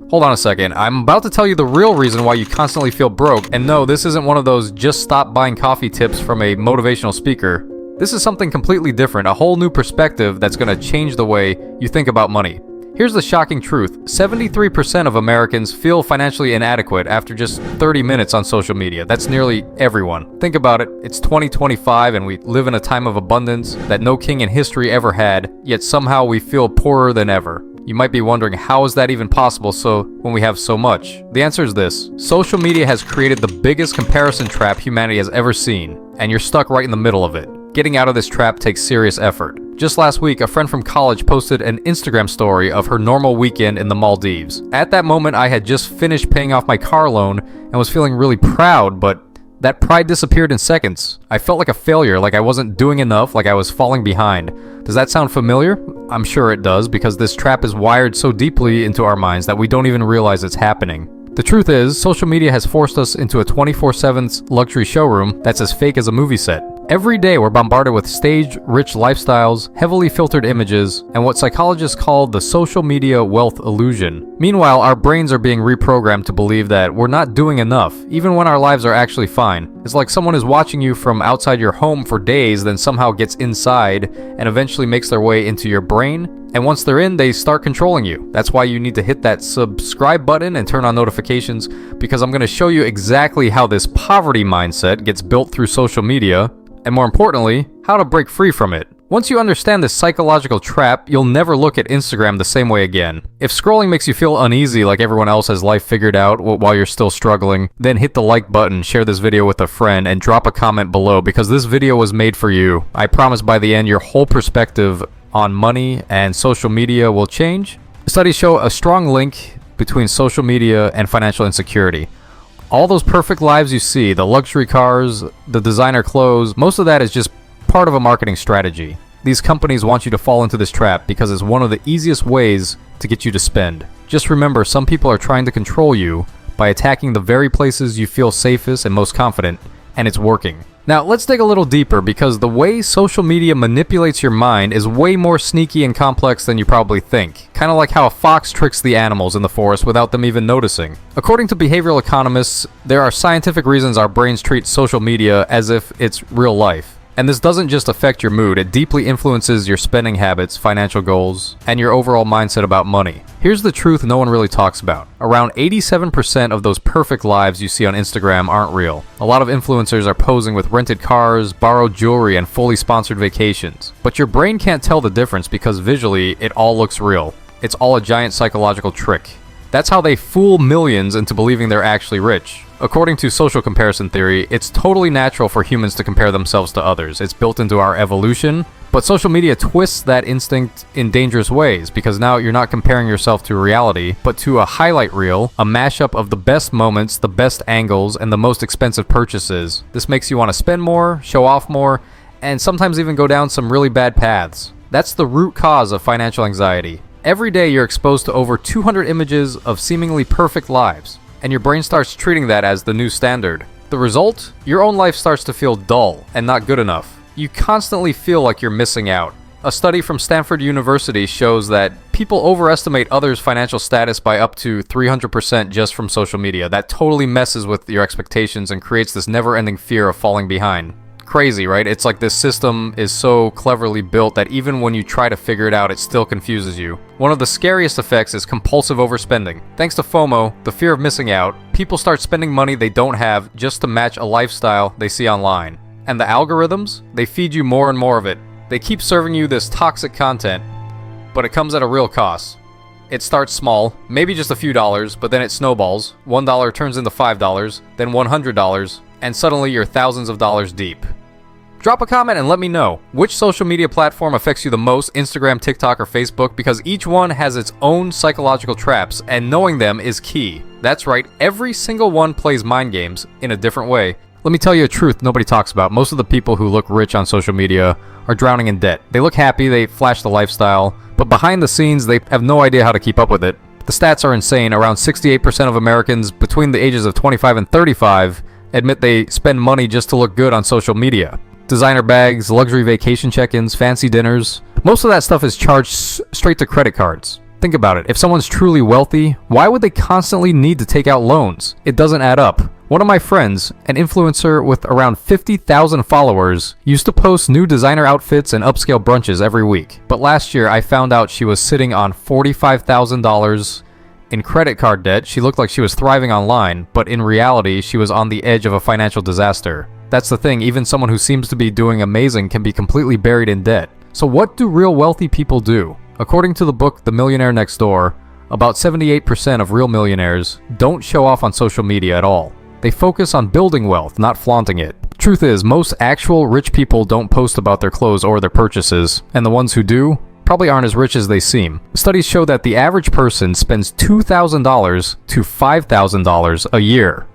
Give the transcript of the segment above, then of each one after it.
Hold on a second, I'm about to tell you the real reason why you constantly feel broke, and no, this isn't one of those just stop buying coffee tips from a motivational speaker. This is something completely different, a whole new perspective that's gonna change the way you think about money. Here's the shocking truth. 73% of Americans feel financially inadequate after just 30 minutes on social media. That's nearly everyone. Think about it. It's 2025 and we live in a time of abundance that no king in history ever had, yet somehow we feel poorer than ever. You might be wondering, how is that even possible when we have so much? The answer is this. Social media has created the biggest comparison trap humanity has ever seen, and you're stuck right in the middle of it. Getting out of this trap takes serious effort. Just last week, a friend from college posted an Instagram story of her normal weekend in the Maldives. At that moment, I had just finished paying off my car loan and was feeling really proud, but that pride disappeared in seconds. I felt like a failure, like I wasn't doing enough, like I was falling behind. Does that sound familiar? I'm sure it does, because this trap is wired so deeply into our minds that we don't even realize it's happening. The truth is, social media has forced us into a 24/7 luxury showroom that's as fake as a movie set. Every day we're bombarded with staged, rich lifestyles, heavily filtered images, and what psychologists call the social media wealth illusion. Meanwhile, our brains are being reprogrammed to believe that we're not doing enough, even when our lives are actually fine. It's like someone is watching you from outside your home for days, then somehow gets inside and eventually makes their way into your brain. And once they're in, they start controlling you. That's why you need to hit that subscribe button and turn on notifications, because I'm going to show you exactly how this poverty mindset gets built through social media, and more importantly, how to break free from it. Once you understand this psychological trap, you'll never look at Instagram the same way again. If scrolling makes you feel uneasy like everyone else has life figured out while you're still struggling, then hit the like button, share this video with a friend, and drop a comment below, because this video was made for you. I promise by the end, your whole perspective on money and social media will change. Studies show a strong link between social media and financial insecurity. All those perfect lives you see, the luxury cars, the designer clothes, most of that is just part of a marketing strategy. These companies want you to fall into this trap because it's one of the easiest ways to get you to spend. Just remember, some people are trying to control you by attacking the very places you feel safest and most confident, and it's working. Now, let's dig a little deeper, because the way social media manipulates your mind is way more sneaky and complex than you probably think. Kind of like how a fox tricks the animals in the forest without them even noticing. According to behavioral economists, there are scientific reasons our brains treat social media as if it's real life. And this doesn't just affect your mood, it deeply influences your spending habits, financial goals, and your overall mindset about money. Here's the truth no one really talks about. Around 87% of those perfect lives you see on Instagram aren't real. A lot of influencers are posing with rented cars, borrowed jewelry, and fully sponsored vacations. But your brain can't tell the difference because visually, it all looks real. It's all a giant psychological trick. That's how they fool millions into believing they're actually rich. According to social comparison theory, it's totally natural for humans to compare themselves to others. It's built into our evolution, but social media twists that instinct in dangerous ways, because now you're not comparing yourself to reality, but to a highlight reel, a mashup of the best moments, the best angles, and the most expensive purchases. This makes you want to spend more, show off more, and sometimes even go down some really bad paths. That's the root cause of financial anxiety. Every day you're exposed to over 200 images of seemingly perfect lives, and your brain starts treating that as the new standard. The result? Your own life starts to feel dull and not good enough. You constantly feel like you're missing out. A study from Stanford University shows that people overestimate others' financial status by up to 300% just from social media. That totally messes with your expectations and creates this never-ending fear of falling behind. Crazy, right? It's like this system is so cleverly built that even when you try to figure it out, it still confuses you. One of the scariest effects is compulsive overspending. Thanks to FOMO, the fear of missing out, people start spending money they don't have just to match a lifestyle they see online. And the algorithms, they feed you more and more of it. They keep serving you this toxic content, but it comes at a real cost. It starts small, maybe just a few dollars, but then it snowballs. $1 turns into $5, then $100, and suddenly you're thousands of dollars deep. Drop a comment and let me know which social media platform affects you the most, Instagram, TikTok, or Facebook, because each one has its own psychological traps, and knowing them is key. That's right, every single one plays mind games in a different way. Let me tell you a truth nobody talks about. Most of the people who look rich on social media are drowning in debt. They look happy, they flash the lifestyle, but behind the scenes, they have no idea how to keep up with it. The stats are insane. Around 68% of Americans between the ages of 25 and 35 admit they spend money just to look good on social media. Designer bags, luxury vacation check-ins, fancy dinners. Most of that stuff is charged straight to credit cards. Think about it. If someone's truly wealthy, why would they constantly need to take out loans? It doesn't add up. One of my friends, an influencer with around 50,000 followers, used to post new designer outfits and upscale brunches every week. But last year, I found out she was sitting on $45,000 in credit card debt. She looked like she was thriving online, but in reality, she was on the edge of a financial disaster. That's the thing, even someone who seems to be doing amazing can be completely buried in debt. So what do real wealthy people do? According to the book The Millionaire Next Door, about 78% of real millionaires don't show off on social media at all. They focus on building wealth, not flaunting it. Truth is, most actual rich people don't post about their clothes or their purchases, and the ones who do probably aren't as rich as they seem. Studies show that the average person spends $2,000 to $5,000 a year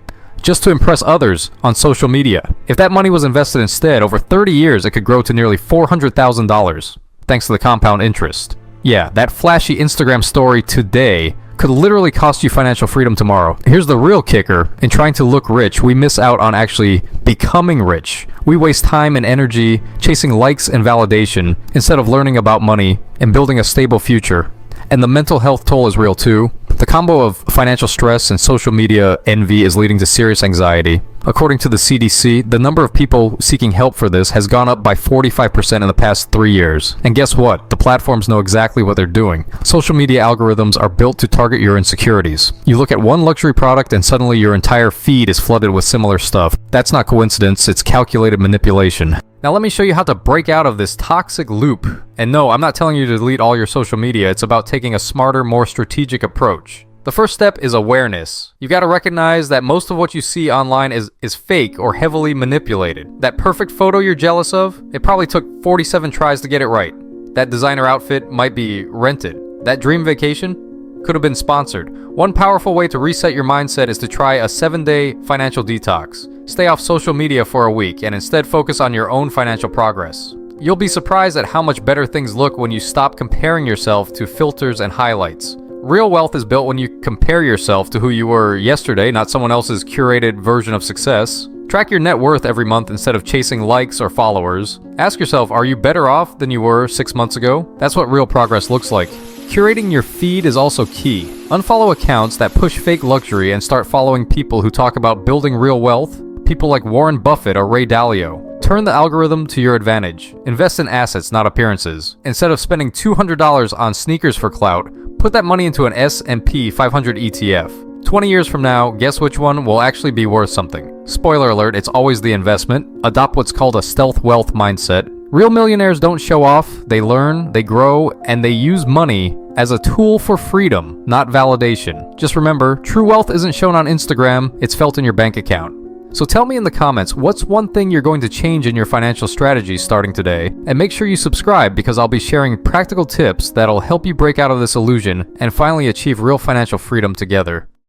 just to impress others on social media. If that money was invested instead, over 30 years it could grow to nearly $400,000, thanks to the compound interest. Yeah, that flashy Instagram story today could literally cost you financial freedom tomorrow. Here's the real kicker. In trying to look rich, we miss out on actually becoming rich. We waste time and energy chasing likes and validation instead of learning about money and building a stable future. And the mental health toll is real too. The combo of financial stress and social media envy is leading to serious anxiety. According to the CDC, the number of people seeking help for this has gone up by 45% in the past 3 years. And guess what? The platforms know exactly what they're doing. Social media algorithms are built to target your insecurities. You look at one luxury product and suddenly your entire feed is flooded with similar stuff. That's not coincidence, it's calculated manipulation. Now let me show you how to break out of this toxic loop. And no, I'm not telling you to delete all your social media. It's about taking a smarter, more strategic approach. The first step is awareness. You gotta recognize that most of what you see online is fake or heavily manipulated. That perfect photo you're jealous of, it probably took 47 tries to get it right. That designer outfit might be rented. That dream vacation could have been sponsored. One powerful way to reset your mindset is to try a 7-day financial detox. Stay off social media for a week and instead focus on your own financial progress. You'll be surprised at how much better things look when you stop comparing yourself to filters and highlights. Real wealth is built when you compare yourself to who you were yesterday, not someone else's curated version of success. Track your net worth every month instead of chasing likes or followers. Ask yourself, are you better off than you were 6 months ago? That's what real progress looks like. Curating your feed is also key. Unfollow accounts that push fake luxury and start following people who talk about building real wealth. People like Warren Buffett or Ray Dalio. Turn the algorithm to your advantage. Invest in assets, not appearances. Instead of spending $200 on sneakers for clout, put that money into an S&P 500 ETF. 20 years from now, guess which one will actually be worth something? Spoiler alert, it's always the investment. Adopt what's called a stealth wealth mindset. Real millionaires don't show off, they learn, they grow, and they use money as a tool for freedom, not validation. Just remember, true wealth isn't shown on Instagram, it's felt in your bank account. So tell me in the comments, what's one thing you're going to change in your financial strategy starting today? And make sure you subscribe because I'll be sharing practical tips that'll help you break out of this illusion and finally achieve real financial freedom together.